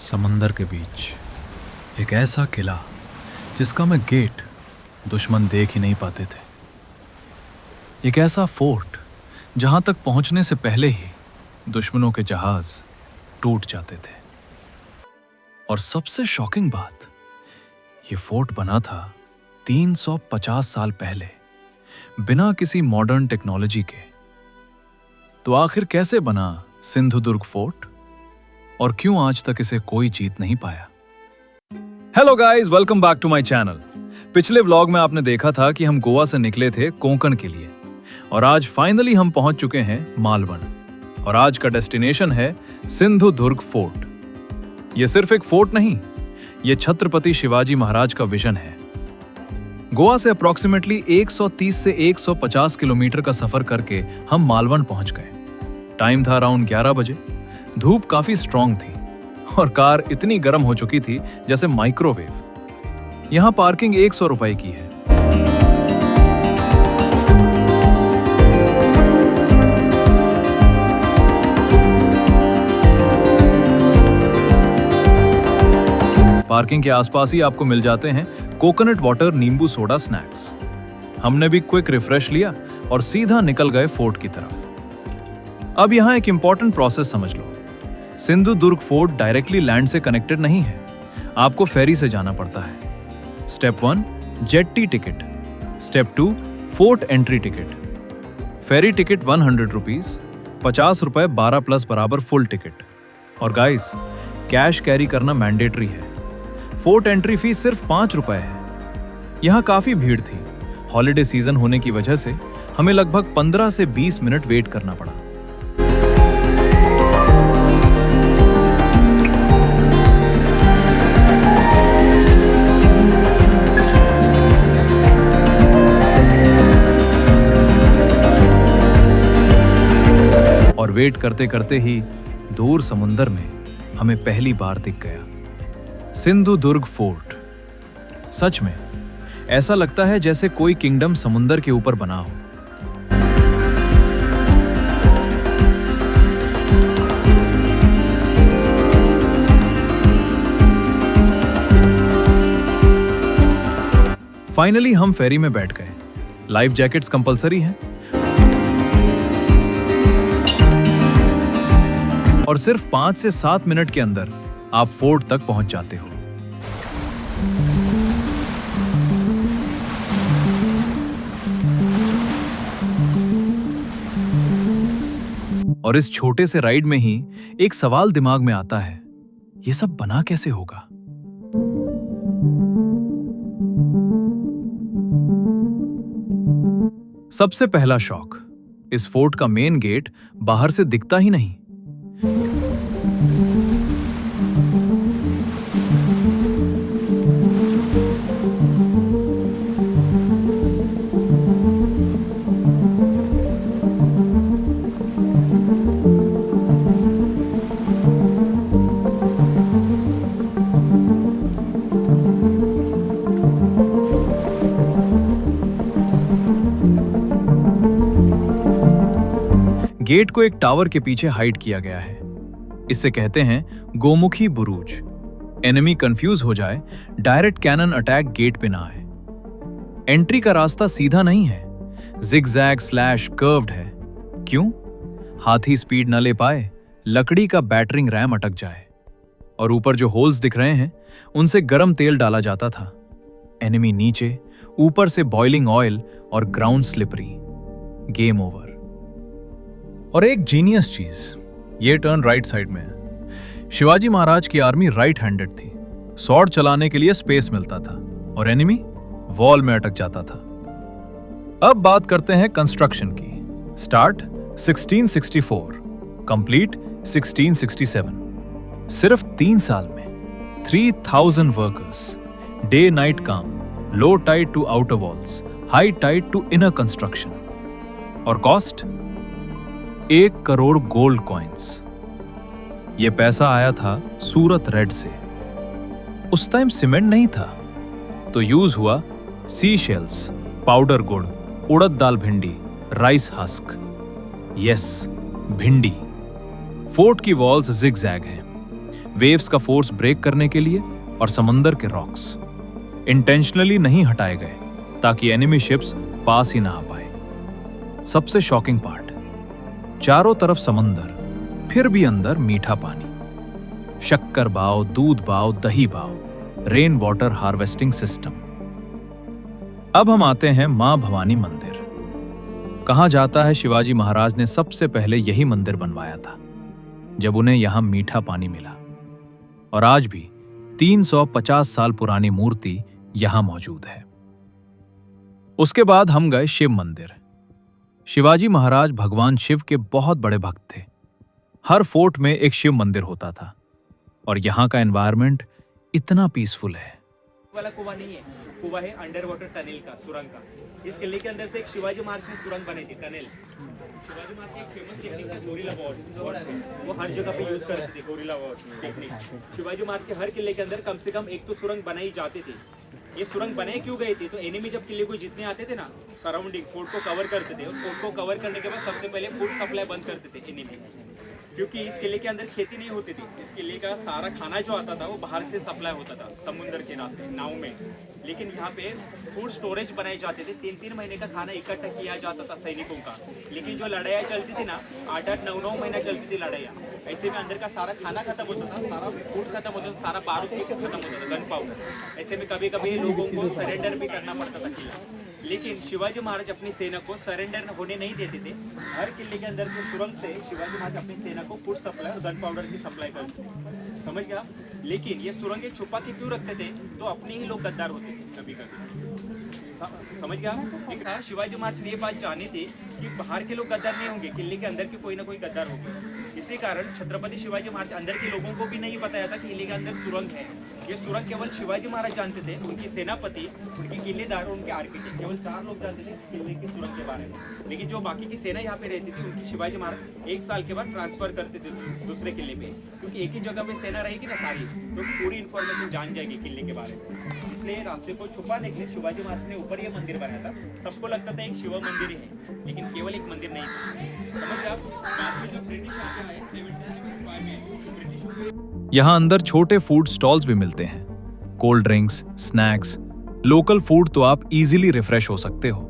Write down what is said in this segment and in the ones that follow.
समंदर के बीच एक ऐसा किला जिसका मैं गेट दुश्मन देख ही नहीं पाते थे। एक ऐसा फोर्ट जहां तक पहुंचने से पहले ही दुश्मनों के जहाज टूट जाते थे। और सबसे शॉकिंग बात, ये फोर्ट बना था 350 साल पहले, बिना किसी मॉडर्न टेक्नोलॉजी के। तो आखिर कैसे बना सिंधुदुर्ग फोर्ट और क्यों आज तक इसे कोई जीत नहीं पाया? Hello guys, welcome back to my channel. पिछले व्लॉग में आपने देखा था कि हम गोवा से निकले थे कोंकण के लिए और आज फाइनली हम पहुंच चुके हैं मालवण। और आज का डेस्टिनेशन है सिंधुदुर्ग फोर्ट। ये सिर्फ एक फोर्ट नहीं, ये छत्रपति शिवाजी महाराज का विजन है। गोवा से अप्रॉक्सीमेटली 130 से 150 किलोमीटर का सफर करके हम मालवण पहुंच गए। टाइम था अराउंड 11 बजे। धूप काफी स्ट्रांग थी और कार इतनी गर्म हो चुकी थी जैसे माइक्रोवेव। यहां पार्किंग 100 रुपए की है। पार्किंग के आसपास ही आपको मिल जाते हैं कोकोनट वाटर, नींबू सोडा, स्नैक्स। हमने भी क्विक रिफ्रेश लिया और सीधा निकल गए फोर्ट की तरफ। अब यहां एक इंपॉर्टेंट प्रोसेस समझ लो। सिंधुदुर्ग फोर्ट डायरेक्टली लैंड से कनेक्टेड नहीं है, आपको फेरी से जाना पड़ता है। Step 1 jetty ticket, step 2 fort entry ticket. Ferry ticket 100 rupees, 50 रुपए 12 प्लस बराबर फुल टिकट। और गाइस, कैश कैरी करना मैंडेटरी है। फोर्ट एंट्री फीस सिर्फ 5 रुपए है। यहाँ काफी भीड़ थी। हॉलिडे सीजन होने की वजह से हमें लगभग 15 से 20 मिनट वेट करना पड़ा। और वेट करते करते ही दूर समुंदर में हमें पहली बार दिख गया सिंधुदुर्ग फोर्ट। सच में ऐसा लगता है जैसे कोई किंगडम समुंदर के ऊपर बना हो। फाइनली हम फेरी में बैठ गए। लाइफ जैकेट्स कंपलसरी हैं और सिर्फ 5 से 7 मिनट के अंदर आप फोर्ट तक पहुंच जाते हो। और इस छोटे से राइड में ही एक सवाल दिमाग में आता है, ये सब बना कैसे होगा? सबसे पहला शॉक, इस फोर्ट का मेन गेट बाहर से दिखता ही नहीं। गेट को एक टावर के पीछे हाइड किया गया है। इसे कहते हैं गोमुखी बुरूज। एनिमी कंफ्यूज हो जाए, डायरेक्ट कैनन अटैक गेट पे ना आए। एंट्री का रास्ता सीधा नहीं है, जिगजैग स्लैश कर्व्ड है। क्यों? हाथी स्पीड न ले पाए, लकड़ी का बैटरिंग रैम अटक जाए। और ऊपर जो होल्स दिख रहे हैं उनसे गर्म तेल डाला जाता था। एनिमी नीचे, ऊपर से बॉइलिंग ऑयल और ग्राउंड स्लिपरी। Game over. और एक जीनियस चीज, ये टर्न राइट साइड में है। शिवाजी महाराज की आर्मी राइट हैंडेड थी। स्वॉर्ड चलाने के लिए स्पेस मिलता था और एनिमी वॉल में अटक जाता था। अब बात करते हैं कंस्ट्रक्शन की। Start 1664, complete 1667। सिर्फ 3 साल में 3000 वर्कर्स, डे नाइट काम, low tide to outer walls, high tide to inner construction. और कॉस्ट 1 करोड़ गोल्ड कॉइंस। यह पैसा आया था सूरत रेड से। उस टाइम सीमेंट नहीं था, तो यूज हुआ सी शेल्स, पाउडर गुड़, उड़द दाल भिंडी, राइस हस्क। यस, भिंडी। फोर्ट की वॉल्स जिगजैग हैं। वेव्स का फोर्स ब्रेक करने के लिए और समंदर के रॉक्स इंटेंशनली नहीं हटाए गए ताकि एनिमी शिप्स पास ही ना आ पाए। सबसे शॉकिंग पार्ट, चारों तरफ समंदर, फिर भी अंदर मीठा पानी, शक्कर बाव, दूध बाव, दही बाव, रेन वाटर हार्वेस्टिंग सिस्टम। अब हम आते हैं मां भवानी मंदिर। कहा जाता है शिवाजी महाराज ने सबसे पहले यही मंदिर बनवाया था जब उन्हें यहां मीठा पानी मिला, और आज भी 350 साल पुरानी मूर्ति यहां मौजूद है। उसके बाद हम गए शिव मंदिर। शिवाजी महाराज भगवान शिव के बहुत बड़े भक्त थे। हर फोर्ट में एक शिव मंदिर होता था और यहाँ का एनवायरनमेंट इतना पीसफुल है। वाला कुआं नहीं है, कुआं है अंडर वाटर टनल का, सुरंग का। इस किले के अंदर से एक शिवाजी महाराज ने सुरंग बनाई थी, टनल। शिवाजी महाराज की एक फेमस टेक्निक है गोरिल्ला वॉर, वो हर जगह पे यूज करते थे gorilla war technique. Shivaji Maharaj के हर किले के अंदर कम से कम एक तो सुरंग बनाई जाती थी। ये सुरंग बनाई क्यों गई थी? तो एनिमी जब किले को जितने आते थे ना, सराउंडिंग फोर्ट को कवर करते थे, फोर्ट को कवर करने के बाद सबसे पहले फूड सप्लाई बंद करते थे एनिमी, क्योंकि इस किले के अंदर खेती नहीं होती थी। इस किले का सारा खाना जो आता था वो बाहर से सप्लाई होता था समुद्र के रास्ते, नाव में। लेकिन यहाँ पे फूड स्टोरेज बनाए जाते थे, 3-3 महीने का खाना इकट्ठा किया जाता था सैनिकों का। लेकिन जो लड़ाइयाँ चलती थी ना, 8-8, 9-9 महीना चलती थी लड़ाइयाँ। ऐसे में अंदर का सारा खाना खत्म होता था, सारा फूड खत्म होता था, सारा बारूद खत्म होता था, गन पाउडर। ऐसे में कभी कभी लोगों को सरेंडर भी करना पड़ता था किला। लेकिन शिवाजी महाराज अपनी सेना को सरेंडर होने नहीं देते थे। हर किले के अंदर के सुरंग से शिवाजी महाराज अपनी सेना को फूड सप्लाई और गन पाउडर की सप्लाई करते थे, समझ गया? लेकिन ये सुरंगें छुपा के क्यों रखते थे? तो अपने ही लोग गद्दार होते थे कभी कभी, समझ गया? लेकिन शिवाजी महाराज ने ये बात जानी थी कि बाहर के लोग गद्दार नहीं होंगे, किले के अंदर के कोई ना कोई गद्दार होंगे। इसी कारण छत्रपति शिवाजी महाराज अंदर के लोगों को भी नहीं बताया था कि किले के अंदर सुरंग है। ये सुरंग केवल शिवाजी महाराज जानते थे, उनकी सेनापति, उनके किलेदार और उनके आर्किटेक्ट, केवल 4 लोग जानते थे किले की सुरंग के बारे में। लेकिन जो बाकी की सेना यहाँ पे रहती थी, उनकी शिवाजी महाराज 1 साल के बाद ट्रांसफर करते थे दूसरे किले पे, क्योंकि एक ही जगह पे सेना रहेगी ना सारी, तो पूरी इन्फॉर्मेशन जान जाएगी किले के बारे में। इसलिए रास्ते को छुपाने के लिए शिवाजी महाराज ने ऊपर ये मंदिर बनाया था। सबको लगता था एक शिव मंदिर ही है, लेकिन केवल एक मंदिर नहीं था, समझ गए आप? बाद में जो ब्रिटिश आए 1705 में, ब्रिटिश यहाँ अंदर छोटे फूड स्टॉल्स भी मिलते हैं, cold drinks, snacks, local food, तो आप इजीली रिफ्रेश हो सकते हो।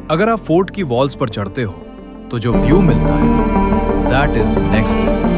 अगर आप फोर्ट की वॉल्स पर चढ़ते हो तो जो व्यू मिलता है, दैट इज नेक्स्ट लेवल।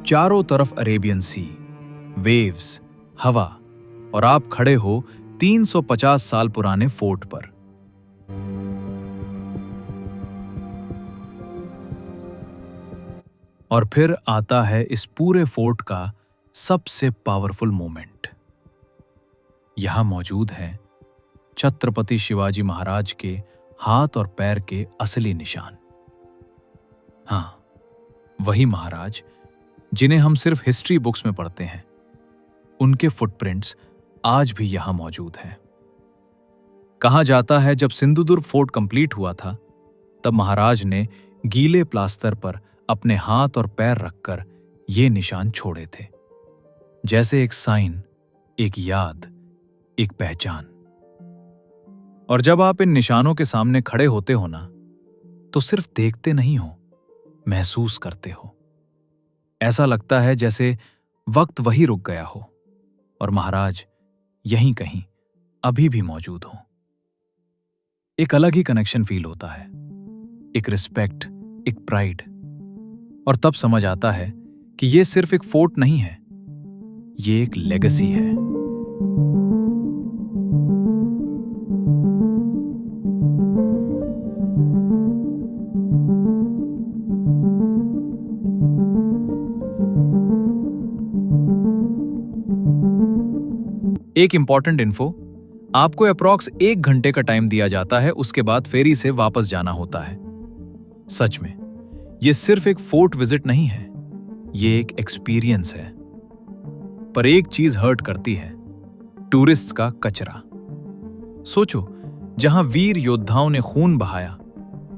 चारों तरफ अरेबियन सी, वेव्स, हवा, और आप खड़े हो 350 साल पुराने फोर्ट पर। और फिर आता है इस पूरे फोर्ट का सबसे पावरफुल मोमेंट। यहां मौजूद है छत्रपति शिवाजी महाराज के हाथ और पैर के असली निशान। हां, वही महाराज जिन्हें हम सिर्फ हिस्ट्री बुक्स में पढ़ते हैं, उनके फुटप्रिंट्स आज भी यहां मौजूद हैं। कहा जाता है जब सिंधुदुर्ग फोर्ट कंप्लीट हुआ था, तब महाराज ने गीले प्लास्टर पर अपने हाथ और पैर रखकर ये निशान छोड़े थे, जैसे एक साइन, एक याद, एक पहचान। और जब आप इन निशानों के सामने खड़े होते हो ना, तो सिर्फ देखते नहीं हो, महसूस करते हो। ऐसा लगता है जैसे वक्त वही रुक गया हो और महाराज यहीं कहीं अभी भी मौजूद हो। एक अलग ही कनेक्शन फील होता है, एक रिस्पेक्ट, एक प्राइड। और तब समझ आता है कि ये सिर्फ एक फोर्ट नहीं है, ये एक लेगेसी है। एक इंपॉर्टेंट इन्फो, आपको अप्रॉक्स 1 घंटे का टाइम दिया जाता है, उसके बाद फेरी से वापस जाना होता है। सच में ये सिर्फ एक फोर्ट विजिट नहीं है, ये एक एक्सपीरियंस है। पर एक चीज हर्ट करती है, टूरिस्ट्स का कचरा। सोचो, जहां वीर योद्धाओं ने खून बहाया,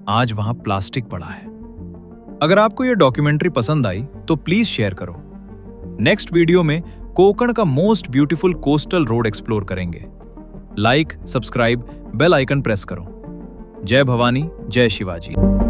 आज वहां प्लास्टिक पड़ा है। अगर आपको यह डॉक्यूमेंट्री पसंद आई तो प्लीज शेयर करो। नेक्स्ट वीडियो में कोकण का most beautiful coastal road explore करेंगे। Like, subscribe, bell icon press करो। जय भवानी, जय शिवाजी।